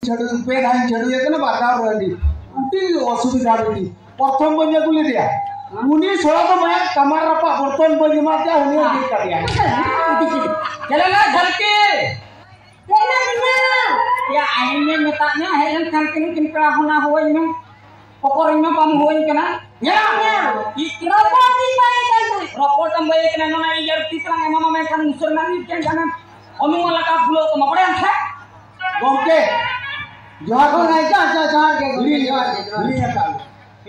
छड़ पे धान छड़ ये ना बाजार रही उठी असुविधा रही प्रथम बजे कुली दिया उन्हीं सोला तो मैं कमर रपा बर्तन बजे मारते उन्हीं ठीक कर दिया चले ना घर के ya akhirnya metanya heran kantin kinkra hona hoin no pokornya pam hoin kana ya rokok di bae kana rokok tambah kana nona iyar tisrang emama me kan musur nani kan kana onu laka fulo to mapade ansa gomke jago nai ka cha ke guli ya ka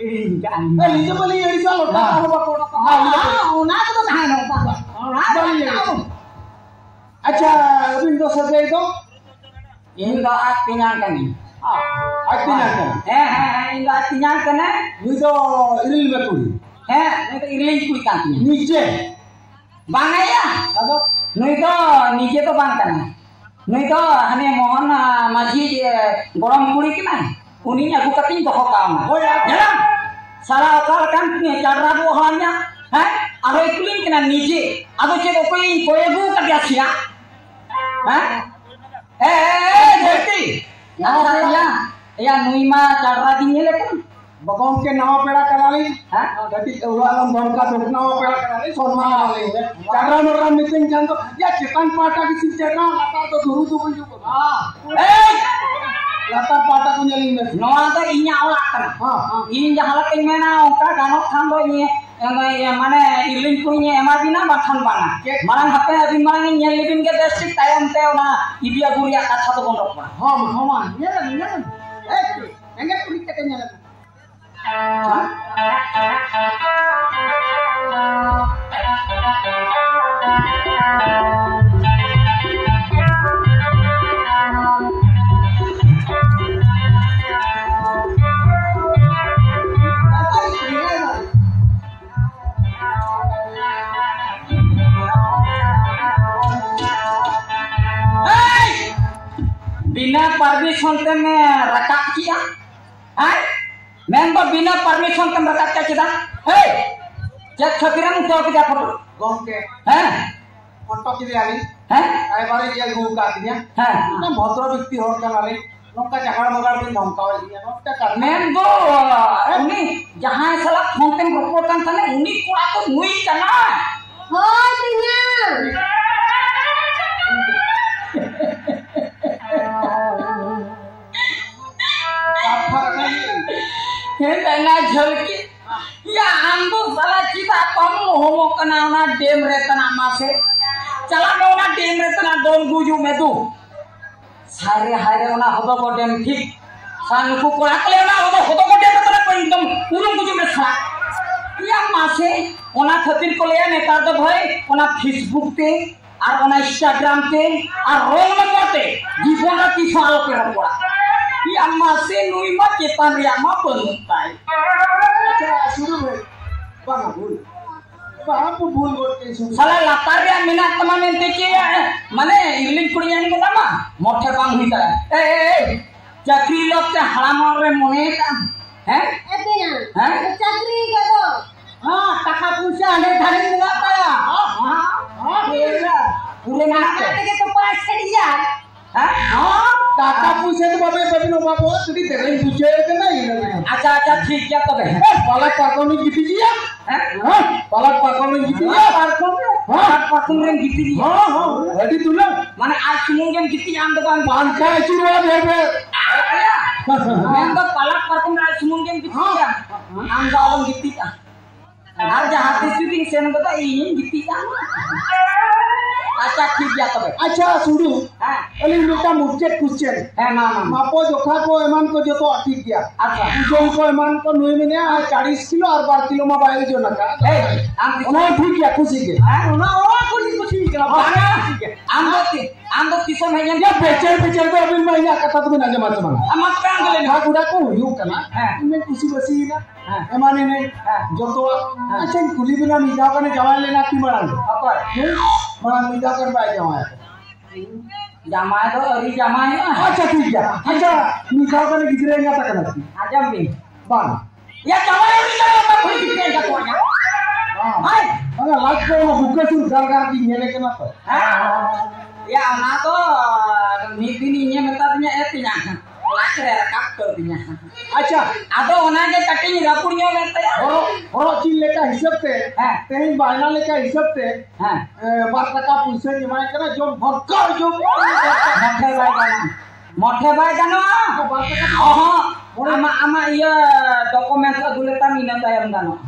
लीजिए बोली ये चलो ना तो धान अच्छा अभी तो सजे तो Indo artinya kan ni. artinya kan Indo artinya kan ni तो इरिल बेतुल ni तो इरिल कुई kan ni. नीचे Bang ya. अब Ni to नीचे तो bang kan. Ni to hane mohon maji gorom kuri kena. Uni aku kating to hokam. Oh ya. Jalan. Salah akal kan ni cara bu halnya. Ado ikuling kena नीचे. Ado cek koi koyebu kerja sia. जल्दी या नुईमा चारा दिए लेकिन बगों के नाव पेड़ा करा ली गति उलालम धन का नाव पेड़ा करा ली सोनमा करा ली चारा मररा मीटिंग जान तो या चिकन पाटा की सिचेना लता तो धुरु तो बुझु लता पाटा को जलिंग में नवा तो इnya awak kan ini jahala kengena ongka ganok thando ini माने इलिंग कुइnya एमादिना बाथान बाना मारang hape abin marang nyel libin ke district tayam teo na ibia guria katha to gondok ma homa nyelan enggak kulit ke nyelan बिना permission ते में रकाब किया मैं तो बिना permission ते रकाब क्या किया जब खतिरन तो क्या फोटो गोंके फोटो की आली आई बारे ये गुका दिया ना भद्र व्यक्ति हो का मारे नोका जगड़ मगड़ में धमकावे दिया नोका कर मैं तो उनी जहां सला फोन ते रिपोर्ट kan तने उनी कोड़ा तो मुई कना हां तिना ना झलकी या आंदो साला kita kamu homo kena na dem retana mase chala do na dem retana don guju medu sare hare ona hodo ko dem ठीक san ku kola kale na hodo ko dem retana ko एकदम urung guju me sa ya mase ona khatir ko leya netar do bhai ona facebook te ar ona instagram te ar rong mate jibon ra ki salo ke rakwa yang masih nuima kita riama penuntai. शुरू में बांग भूल करते साला लातार या मिनात तमाम एंते के माने इलिंग कुड़ियान को ना मोठे बांग हुई था चक्री लोग ते हराम रे मोने का हैं चक्री के तो हां टाका पैसा आने धारे मिला पाया हां पूरे ना के तो पास दिया टाका पूछे तो बाबे सभी लोग बाबू तुझी तेरे पूछे के नहीं अच्छा ठीक है तब पालक पाकों में जीती जिया पालक पाकों में जीती जिया पालक पाकों में जीती जिया रेडी तू ना माने आज सुमंगम जीती आम दुकान पान का शुरुआत है फिर मैं तो पालक पाकों में आज सुमंगम जीती जिया आम दालम जीती का हर जहाँ से शूटिंग सेन बता ये जीती का अच्छा ठीक है तब अच्छा सुनो अली मिटा मुझे क्वेश्चन है मामा मापो जोखा को एमान को जो तो ठीक गया अच्छा जो को एमान को नुई में 40 किलो और 12 किलो मोबाइल जो ना का हम ना ठीक है खुशी के ना और खुशी के आम दो किसो में ये बेचर तो अभी महीना कथा तो ना जमा जमा हम प्राण ले ना गुड़ा को यू कना मैं खुशी बसी ना एमाने ने जो तो अच्छा कुली बिना मिजा का ने जवान लेना की मरा बड़ा मिजा कर पाए जवान जमाए तो अरी जमाए ना अच्छा ठीक है अच्छा मिजा का ने गिरेगा तक ना आजम भी बान या जमाए अरी जमाए पर कोई गिरेगा तो हाय अरे लाइक को बुके सुन सरकार की मेले के ना तो ya ना तो नीति नी ये मता दिया ए तिया lakre rakap kertinya. अच्छा Ado onage cutting rapurnya bete ya. हरो चीज लेका हिसाब से तेहिं बायना लेका हिसाब से Hah. बार टका पैसे जमा करा जो भक्कर जो Mothe bae gano. Ama iya dokumen aguleta mina tayam gano.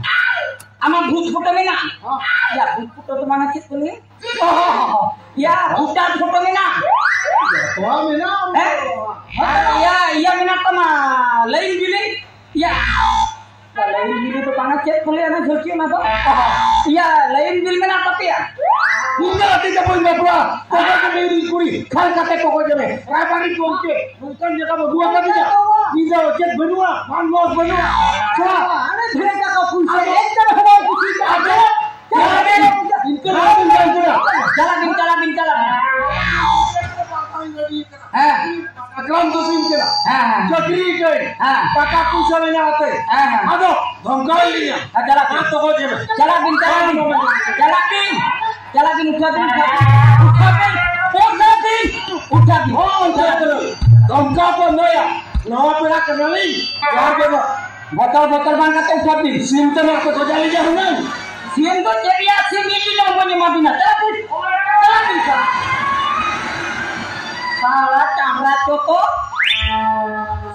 Ama bhut photo mina. Ya bhut photo to mana chit kuli? Ya bhutan photo mina. तो में ना Ya mina to ma lain bili. Ya lain bili to mana chit kuli ana jholki ma to. Ya lain bil mina tapi ya. Bunda tidak punya pula, pokok kemudian kuri, kal kate pokok jeme, rapari pokok, bukan jika berdua kan tidak, bisa ojek benua, manggol benua, cah, ada cerita kau punya, ada punya ada, Jalan. अकरम तो सिंह के चक्री के टाका पैसा लेने आते आदो धमकाई लिया चला तो हो जेबे चला दिन उठा दिन हो चलो धमका तो नया नवा पेड़ा करने यार के बोतल बांध के उठा दिन सिम तो ना को सजा लीजिए हमें सिम तो चलिए सिम ये भी लोगों ने माबिना चला दिन साला चामड़ा तो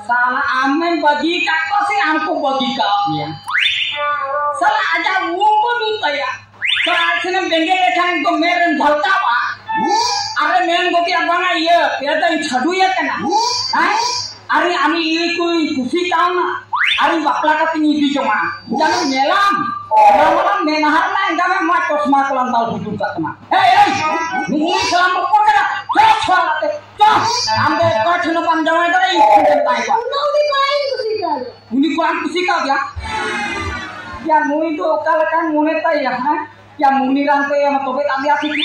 साला आमें बगी का को से हमको बगी का या साला आजा वो को दूता या साला इसने बेंगे लेखा तो मेरे झलका बा अरे मेन गोती अपना ये पेटा छडू या तना हैं अरे आमी ये कोई खुशी काम ना अरे बापला का तीन इदी जमा जानो मेलाम malam menahar na indame ma tosma kelantal hujung katma ni salam ko kara chhalate ambe kachno panjama tara ikun tai ba uni ko am kusi ka ya mui to kal kan mune tai ya ya muni ran ko ya tobe ami api ki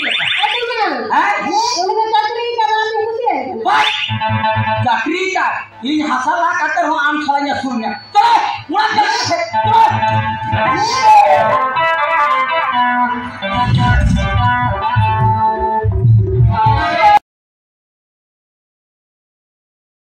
Jakri ka ini hasala kater ho am salanya sunnya. Terus mulai